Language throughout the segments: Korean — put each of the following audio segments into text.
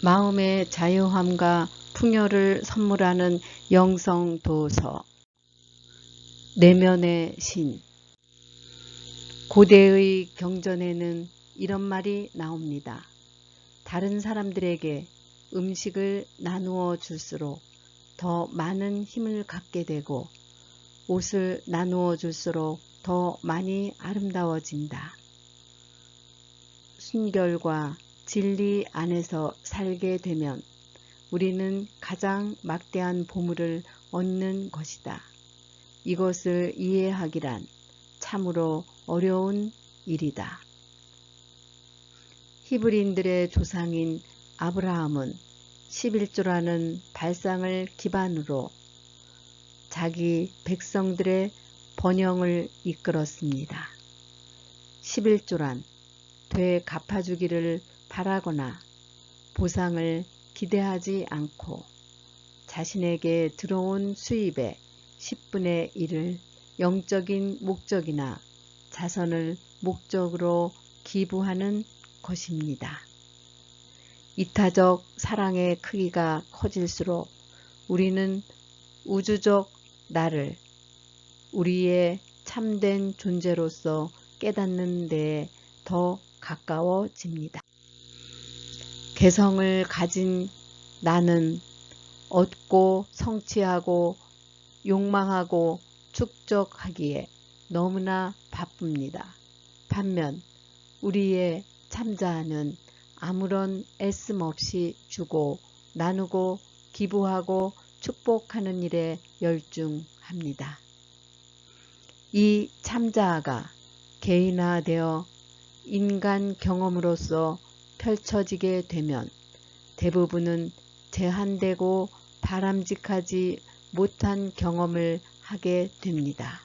마음의 자유함과 풍요를 선물하는 영성도서. 내면의 신. 고대의 경전에는 이런 말이 나옵니다. 다른 사람들에게 음식을 나누어 줄수록 더 많은 힘을 갖게 되고 옷을 나누어 줄수록 더 많이 아름다워진다. 순결과 진리 안에서 살게 되면 우리는 가장 막대한 보물을 얻는 것이다. 이것을 이해하기란 참으로 어려운 일이다. 히브리인들의 조상인 아브라함은 11조라는 발상을 기반으로 자기 백성들의 번영을 이끌었습니다. 11조란 되 갚아주기를 바라거나 보상을 기대하지 않고 자신에게 들어온 수입의 10분의 1을 영적인 목적이나 자선을 목적으로 기부하는 것입니다. 이타적 사랑의 크기가 커질수록 우리는 우주적 나를 우리의 참된 존재로서 깨닫는 데에 더 가까워집니다. 개성을 가진 나는 얻고 성취하고 욕망하고 축적하기에 너무나 바쁩니다. 반면 우리의 참자는 아무런 애씀 없이 주고 나누고 기부하고 축복하는 일에 열중합니다. 이 참자아가 개인화되어 인간 경험으로서 펼쳐지게 되면 대부분은 제한되고 바람직하지 못한 경험을 하게 됩니다.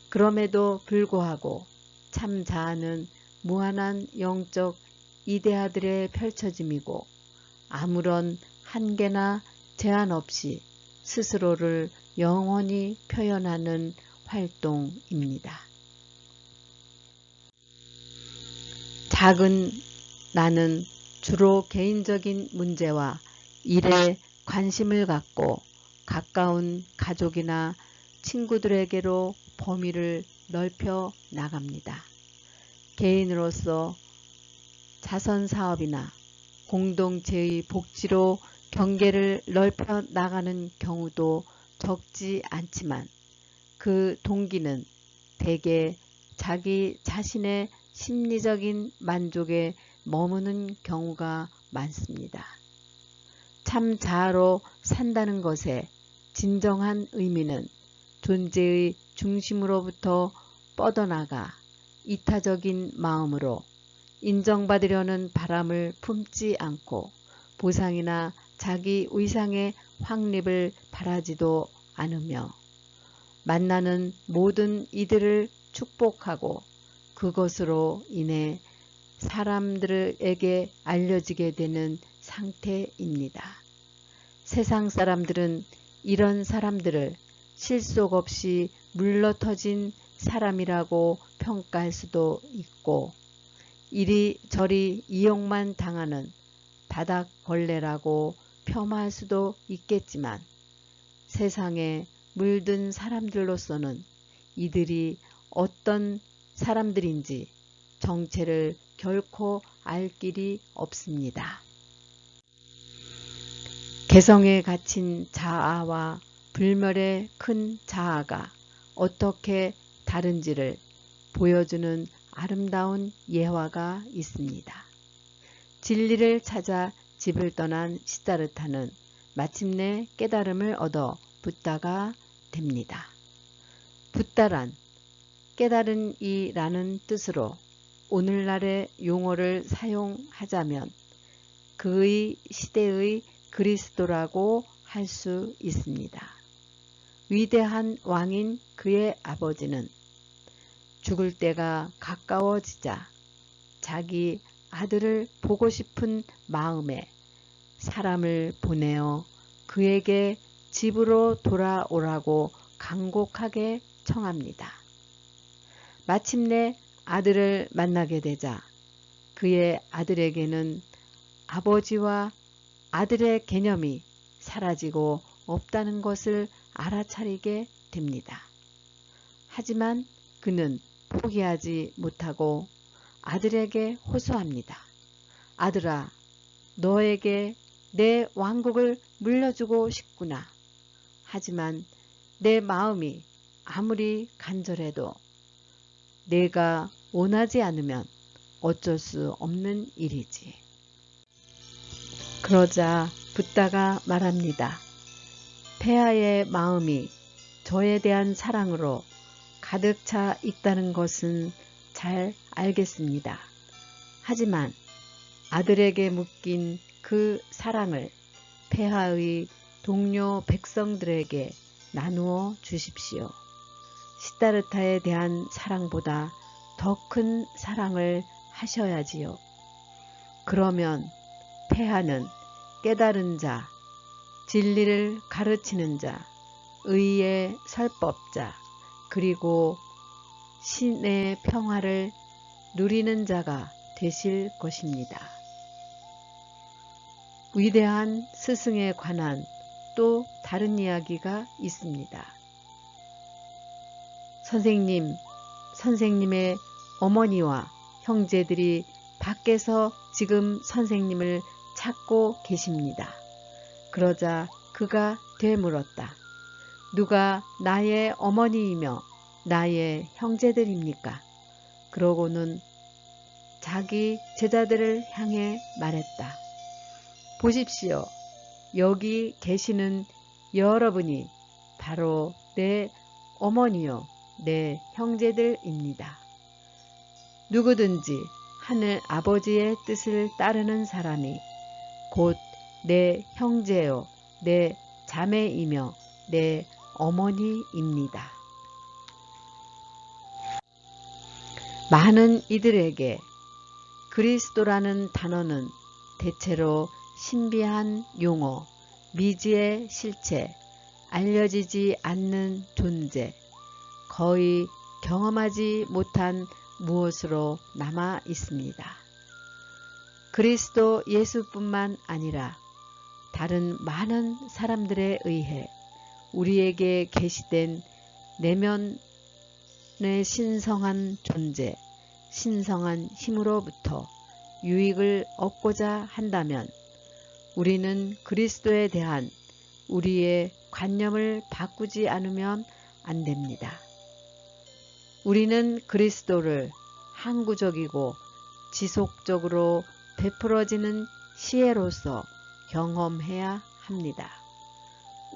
그럼에도 불구하고 참자아는 무한한 영적 이데아들의 펼쳐짐이고 아무런 한계나 제한 없이 스스로를 영원히 표현하는 활동입니다. 작은 나는 주로 개인적인 문제와 일에 관심을 갖고 가까운 가족이나 친구들에게로 범위를 넓혀 나갑니다. 개인으로서 자선사업이나 공동체의 복지로 경계를 넓혀 나가는 경우도 적지 않지만 그 동기는 대개 자기 자신의 심리적인 만족에 머무는 경우가 많습니다. 참자아로 산다는 것의 진정한 의미는 존재의 중심으로부터 뻗어나가 이타적인 마음으로 인정받으려는 바람을 품지 않고 보상이나 자기 위상의 확립을 바라지도 않으며 만나는 모든 이들을 축복하고 그것으로 인해 사람들에게 알려지게 되는 상태입니다. 세상 사람들은 이런 사람들을 실속 없이 물러터진 사람이라고 평가할 수도 있고 이리저리 이용만 당하는 바닥벌레라고 폄하할 수도 있겠지만 세상에 물든 사람들로서는 이들이 어떤 사람들인지 정체를 결코 알 길이 없습니다. 개성에 갇힌 자아와 불멸의 큰 자아가 어떻게 다른지를 보여주는 아름다운 예화가 있습니다. 진리를 찾아 집을 떠난 시다르타는 마침내 깨달음을 얻어 붓다가 됩니다. 붓다란 깨달은 이라는 뜻으로 오늘날의 용어를 사용하자면 그의 시대의 그리스도라고 할 수 있습니다. 위대한 왕인 그의 아버지는 죽을 때가 가까워지자 자기 아들을 보고 싶은 마음에 사람을 보내어 그에게 집으로 돌아오라고 간곡하게 청합니다. 마침내 아들을 만나게 되자 그의 아들에게는 아버지와 아들의 개념이 사라지고 없다는 것을 알아차리게 됩니다. 하지만 그는 포기하지 못하고 아들에게 호소합니다. 아들아, 너에게 내 왕국을 물려주고 싶구나. 하지만 내 마음이 아무리 간절해도 내가 원하지 않으면 어쩔 수 없는 일이지. 그러자 붓다가 말합니다. 폐하의 마음이 저에 대한 사랑으로 가득 차 있다는 것은 잘 알겠습니다. 하지만 아들에게 묶인 그 사랑을 폐하의 동료 백성들에게 나누어 주십시오. 시다르타에 대한 사랑보다 더 큰 사랑을 하셔야지요. 그러면 폐하는 깨달은 자, 진리를 가르치는 자, 의의 설법자, 그리고 신의 평화를 누리는 자가 되실 것입니다. 위대한 스승에 관한 또 다른 이야기가 있습니다. 선생님의 어머니와 형제들이 밖에서 지금 선생님을 찾고 계십니다. 그러자 그가 되물었다. 누가 나의 어머니이며 나의 형제들입니까? 그러고는 자기 제자들을 향해 말했다. 보십시오. 여기 계시는 여러분이 바로 내 어머니요, 내 형제들입니다. 누구든지 하늘 아버지의 뜻을 따르는 사람이 곧 내 형제요, 내 자매이며 내 어머니입니다. 많은 이들에게 그리스도라는 단어는 대체로 신비한 용어, 미지의 실체, 알려지지 않는 존재, 거의 경험하지 못한 무엇으로 남아 있습니다. 그리스도 예수뿐만 아니라 다른 많은 사람들에 의해 우리에게 계시된 내면의 신성한 존재, 신성한 힘으로부터 유익을 얻고자 한다면 우리는 그리스도에 대한 우리의 관념을 바꾸지 않으면 안 됩니다. 우리는 그리스도를 항구적이고 지속적으로 베풀어지는 시혜로서 경험해야 합니다.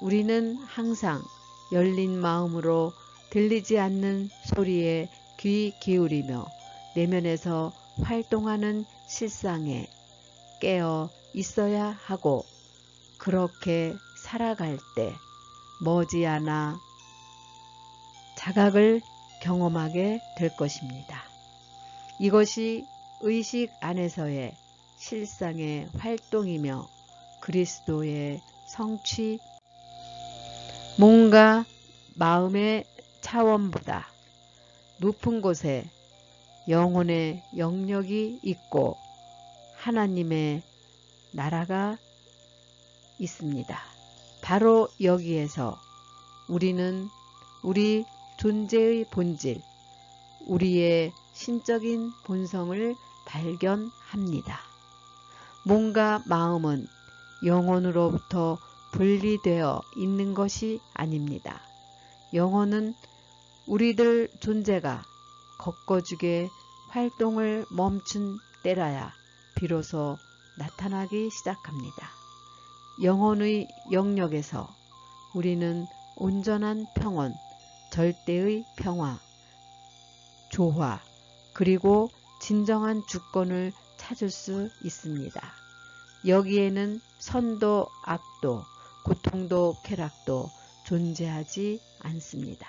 우리는 항상 열린 마음으로 들리지 않는 소리에 귀 기울이며 내면에서 활동하는 실상에 깨어 있어야 하고 그렇게 살아갈 때 머지않아 자각을 경험하게 될 것입니다. 이것이 의식 안에서의 실상의 활동이며 그리스도의 성취, 뭔가 마음의 차원보다 높은 곳에 영혼의 영역이 있고 하나님의 나라가 있습니다. 바로 여기에서 우리는 우리 존재의 본질, 우리의 신적인 본성을 발견합니다. 몸과 마음은 영혼으로부터 분리되어 있는 것이 아닙니다. 영혼은 우리들 존재가 걷거죽의 활동을 멈춘 때라야 비로소 나타나기 시작합니다. 영혼의 영역에서 우리는 온전한 평온, 절대의 평화, 조화, 그리고 진정한 주권을 찾을 수 있습니다. 여기에는 선도, 악도, 고통도, 쾌락도 존재하지 않습니다.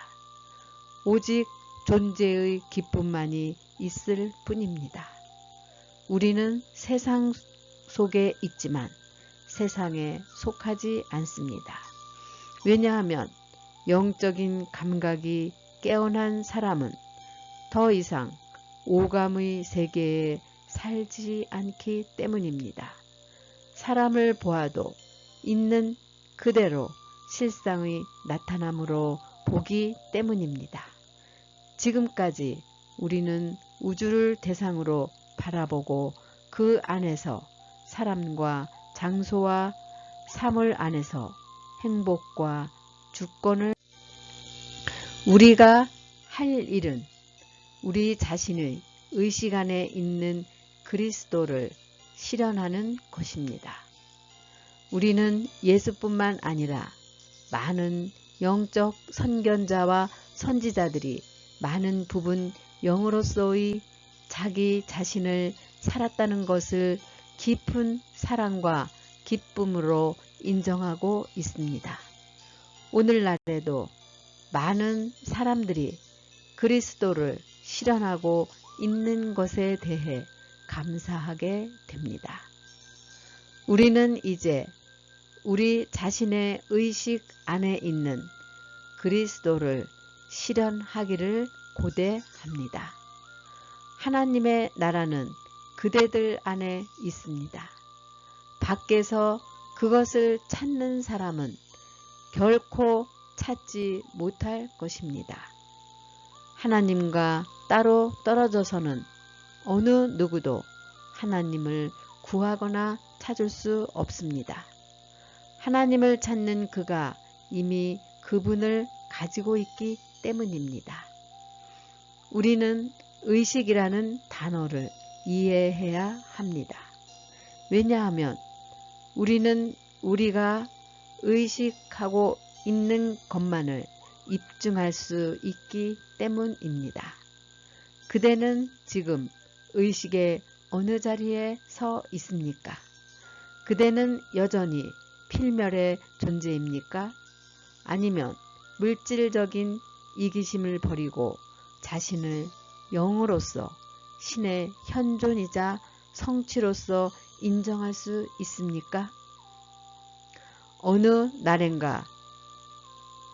오직 존재의 기쁨만이 있을 뿐입니다. 우리는 세상 속에 있지만 세상에 속하지 않습니다. 왜냐하면 영적인 감각이 깨어난 사람은 더 이상 오감의 세계에 살지 않기 때문입니다. 사람을 보아도 있는 그대로 실상의 나타남으로 보기 때문입니다. 지금까지 우리는 우주를 대상으로 바라보고 그 안에서 사람과 장소와 사물 안에서 행복과 주권을 우리가 할 일은 우리 자신의 의식 안에 있는 그리스도를 실현하는 것입니다. 우리는 예수뿐만 아니라 많은 영적 선견자와 선지자들이 많은 부분 영으로서의 자기 자신을 살았다는 것을 깊은 사랑과 기쁨으로 인정하고 있습니다. 오늘날에도 많은 사람들이 그리스도를 실현하고 있는 것에 대해 감사하게 됩니다. 우리는 이제 우리 자신의 의식 안에 있는 그리스도를 실현하기를 고대합니다. 하나님의 나라는 그대들 안에 있습니다. 밖에서 그것을 찾는 사람은 결코 찾지 못할 것입니다. 하나님과 따로 떨어져서는 어느 누구도 하나님을 구하거나 찾을 수 없습니다. 하나님을 찾는 그가 이미 그분을 가지고 있기 때문입니다. 우리는 의식이라는 단어를 이해해야 합니다. 왜냐하면 우리는 우리가 의식하고 있는 것만을 입증할 수 있기 때문입니다. 그대는 지금 의식의 어느 자리에 서 있습니까? 그대는 여전히 필멸의 존재입니까? 아니면 물질적인 이기심을 버리고 자신을 영으로서 신의 현존이자 성취로서 인정할 수 있습니까? 어느 날엔가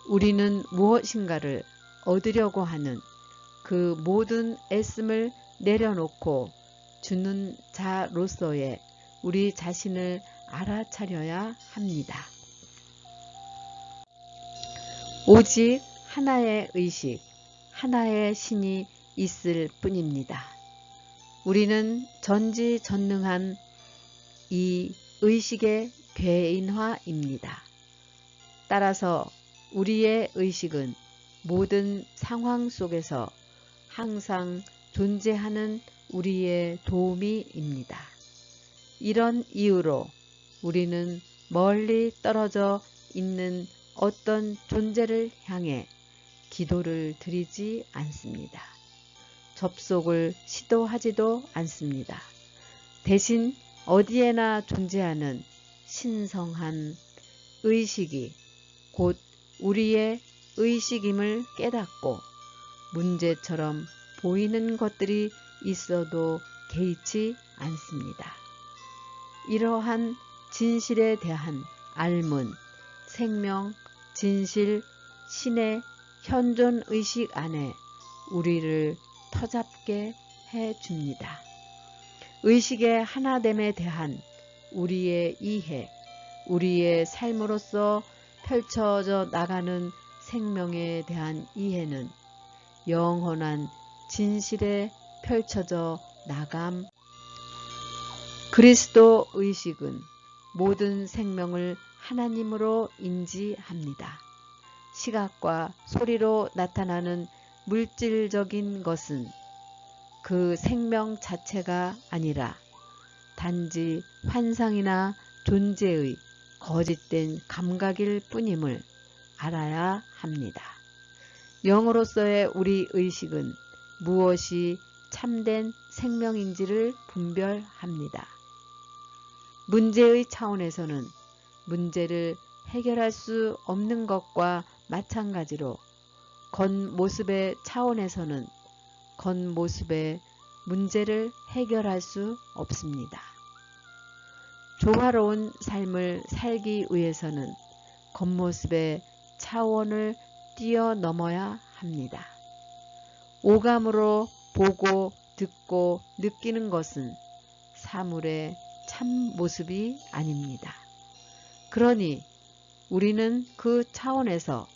우리는 무엇인가를 얻으려고 하는 그 모든 애씀을 내려놓고 주는 자로서의 우리 자신을 알아차려야 합니다. 오직 하나의 의식, 하나의 신이 있을 뿐입니다. 우리는 전지전능한 이 의식의 괴인화입니다. 따라서 우리의 의식은 모든 상황 속에서 항상 존재하는 우리의 도우미입니다. 이런 이유로 우리는 멀리 떨어져 있는 어떤 존재를 향해 기도를 드리지 않습니다. 접속을 시도하지도 않습니다. 대신 어디에나 존재하는 신성한 의식이 곧 우리의 의식임을 깨닫고 문제처럼 보이는 것들이 있어도 개의치 않습니다. 이러한 진실에 대한 알문, 생명, 진실, 신의 현존의식 안에 우리를 터잡게 해줍니다. 의식의 하나됨에 대한 우리의 이해, 우리의 삶으로서 펼쳐져 나가는 생명에 대한 이해는 영원한 진실에 펼쳐져 나감. 그리스도 의식은 모든 생명을 하나님으로 인지합니다. 시각과 소리로 나타나는 물질적인 것은 그 생명 자체가 아니라 단지 환상이나 존재의 거짓된 감각일 뿐임을 알아야 합니다. 영으로서의 우리 의식은 무엇이 참된 생명인지를 분별합니다. 문제의 차원에서는 문제를 해결할 수 없는 것과 마찬가지로 겉모습의 차원에서는 겉모습의 문제를 해결할 수 없습니다. 조화로운 삶을 살기 위해서는 겉모습의 차원을 뛰어넘어야 합니다. 오감으로 보고 듣고 느끼는 것은 사물의 참 모습이 아닙니다. 그러니 우리는 그 차원에서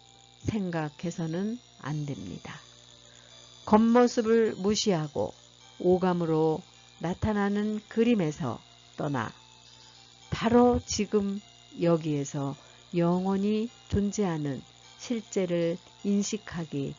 생각해서는 안 됩니다. 겉모습을 무시하고 오감으로 나타나는 그림에서 떠나 바로 지금 여기에서 영원히 존재하는 실제를 인식하기